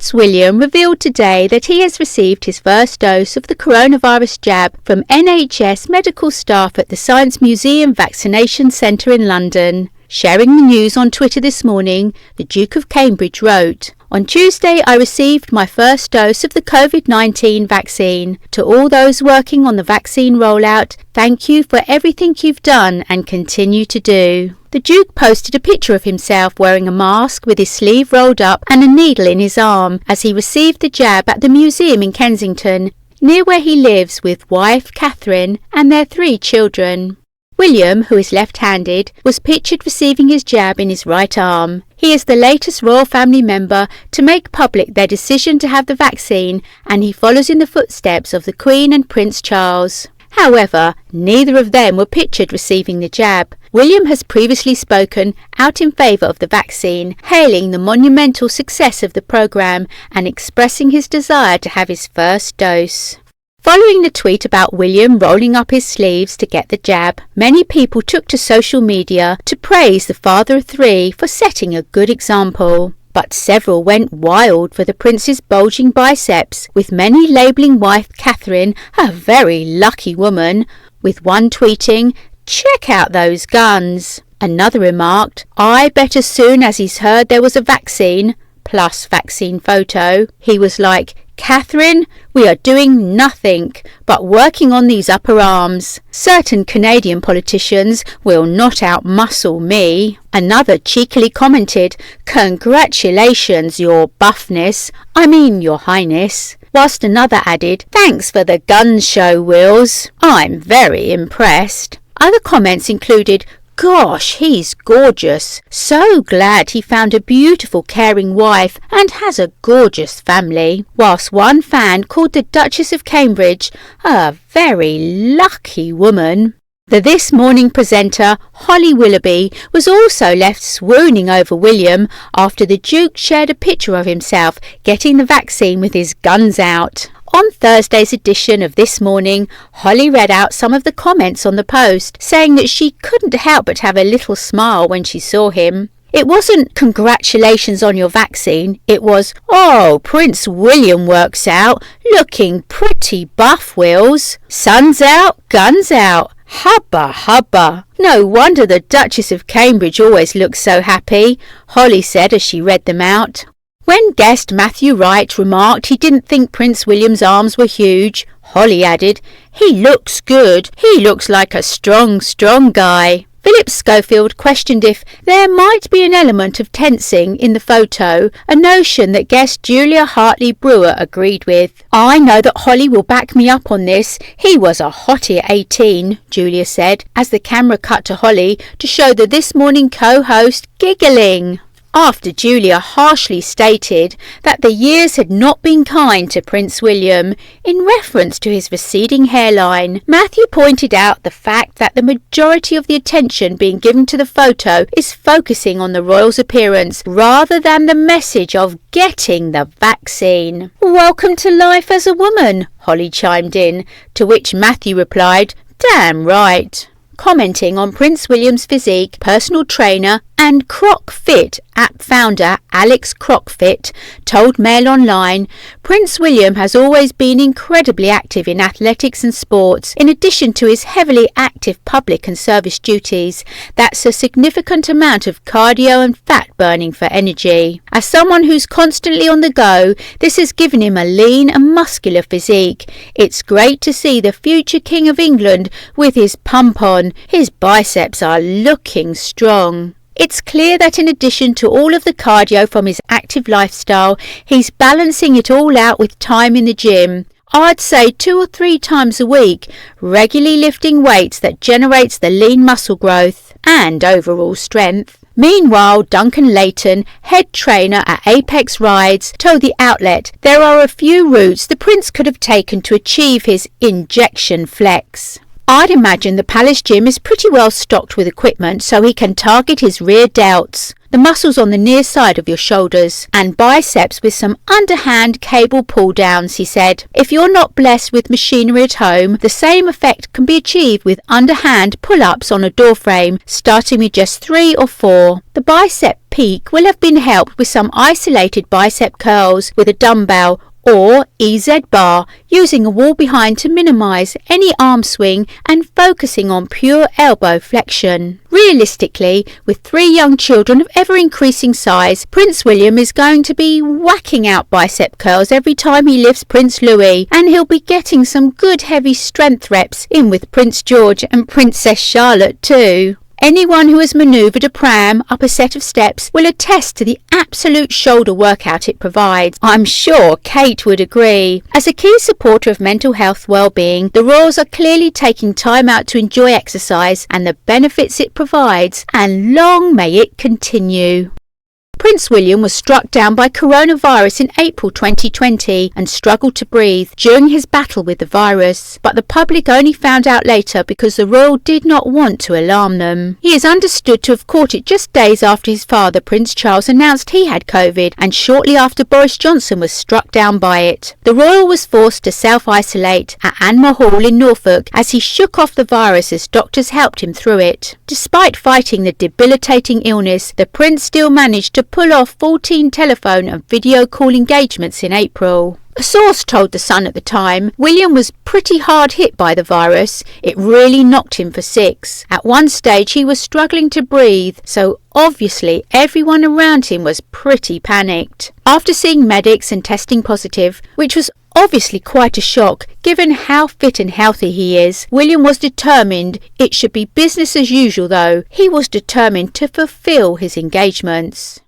Prince William revealed today that he has received his first dose of the coronavirus jab from NHS medical staff at the Science Museum Vaccination Centre in London. Sharing the news on Twitter this morning, the Duke of Cambridge wrote, "On Tuesday I received my first dose of the COVID-19 vaccine. To all those working on the vaccine rollout, thank you for everything you've done and continue to do." The Duke posted a picture of himself wearing a mask with his sleeve rolled up and a needle in his arm as he received the jab at the museum in Kensington, near where he lives with wife Catherine and their 3 children. William, who is left-handed, was pictured receiving his jab in his right arm. He is the latest royal family member to make public their decision to have the vaccine, and he follows in the footsteps of the Queen and Prince Charles. However, neither of them were pictured receiving the jab. William has previously spoken out in favour of the vaccine, hailing the monumental success of the programme and expressing his desire to have his first dose. Following the tweet about William rolling up his sleeves to get the jab, many people took to social media to praise the father of 3 for setting a good example. But several went wild for the prince's bulging biceps, with many labelling wife Catherine a very lucky woman, with one tweeting, "Check out those guns." Another remarked, "I bet as soon as he's heard there was a vaccine," plus vaccine photo, he was like, "Catherine, we are doing nothing but working on these upper arms. Certain Canadian politicians will not outmuscle me." Another cheekily commented, "Congratulations, your buffness, your highness." Whilst another added, "Thanks for the gun show, Wills. I'm very impressed." Other comments included, "Gosh, he's gorgeous. So glad he found a beautiful, caring wife and has a gorgeous family." Whilst one fan called the Duchess of Cambridge a very lucky woman. The This Morning presenter, Holly Willoughby, was also left swooning over William after the Duke shared a picture of himself getting the vaccine with his guns out. On Thursday's edition of This Morning, Holly read out some of the comments on the post, saying that she couldn't help but have a little smile when she saw him. It wasn't "Congratulations on your vaccine," it was "Oh, Prince William works out, looking pretty buff, Wills. Sun's out, guns out. Hubba hubba. No wonder the Duchess of Cambridge always looks so happy," Holly said as she read them out. When guest Matthew Wright remarked he didn't think Prince William's arms were huge, Holly added, "He looks good. He looks like a strong guy." Philip Schofield questioned if there might be an element of tensing in the photo, a notion that guest Julia Hartley-Brewer agreed with. "I know that Holly will back me up on this. He was a hottie at 18, Julia said, as the camera cut to Holly to show the This Morning co-host giggling. After Julia harshly stated that the years had not been kind to Prince William, in reference to his receding hairline, Matthew pointed out the fact that the majority of the attention being given to the photo is focusing on the royal's appearance rather than the message of getting the vaccine. "Welcome to life as a woman," Holly chimed in, to which Matthew replied, "Damn right." Commenting on Prince William's physique, personal trainer and CrocFit app founder Alex CrocFit told Mail Online, "Prince William has always been incredibly active in athletics and sports. In addition to his heavily active public and service duties, that's a significant amount of cardio and fat burning for energy. As someone who's constantly on the go, this has given him a lean and muscular physique. It's great to see the future King of England with his pump on. His biceps are looking strong." It's clear that in addition to all of the cardio from his active lifestyle, he's balancing it all out with time in the gym. I'd say 2 or 3 times a week, regularly lifting weights that generates the lean muscle growth and overall strength. Meanwhile, Duncan Layton, head trainer at Apex Rides, told the outlet there are a few routes the Prince could have taken to achieve his injection flex. "I'd imagine the Palace Gym is pretty well stocked with equipment so he can target his rear delts. the muscles on the near side of your shoulders, and biceps with some underhand cable pull downs, he said. If you're not blessed with machinery at home, the same effect can be achieved with underhand pull-ups on a door frame, starting with just 3 or 4. The bicep peak will have been helped with some isolated bicep curls with a dumbbell or EZ bar, using a wall behind to minimise any arm swing and focusing on pure elbow flexion. Realistically, with 3 young children of ever-increasing size, Prince William is going to be whacking out bicep curls every time he lifts Prince Louis, and he'll be getting some good heavy strength reps in with Prince George and Princess Charlotte too. Anyone who has manoeuvred a pram up a set of steps will attest to the absolute shoulder workout it provides. I'm sure Kate would agree. As a key supporter of mental health well-being, the royals are clearly taking time out to enjoy exercise and the benefits it provides, and long may it continue. Prince William was struck down by coronavirus in April 2020 and struggled to breathe during his battle with the virus, but the public only found out later because the royal did not want to alarm them. He is understood to have caught it just days after his father, Prince Charles, announced he had COVID, and shortly after Boris Johnson was struck down by it. The royal was forced to self-isolate at Anmore Hall in Norfolk as he shook off the virus as doctors helped him through it. Despite fighting the debilitating illness, the prince still managed to pull off 14 telephone and video call engagements in April. A source told The Sun at the time William was pretty hard hit by the virus. It really knocked him for 6. At one stage he was struggling to breathe, so obviously everyone around him was pretty panicked. After seeing medics and testing positive, which was obviously quite a shock given how fit and healthy he is, William was determined it should be business as usual though. He was determined to fulfill his engagements.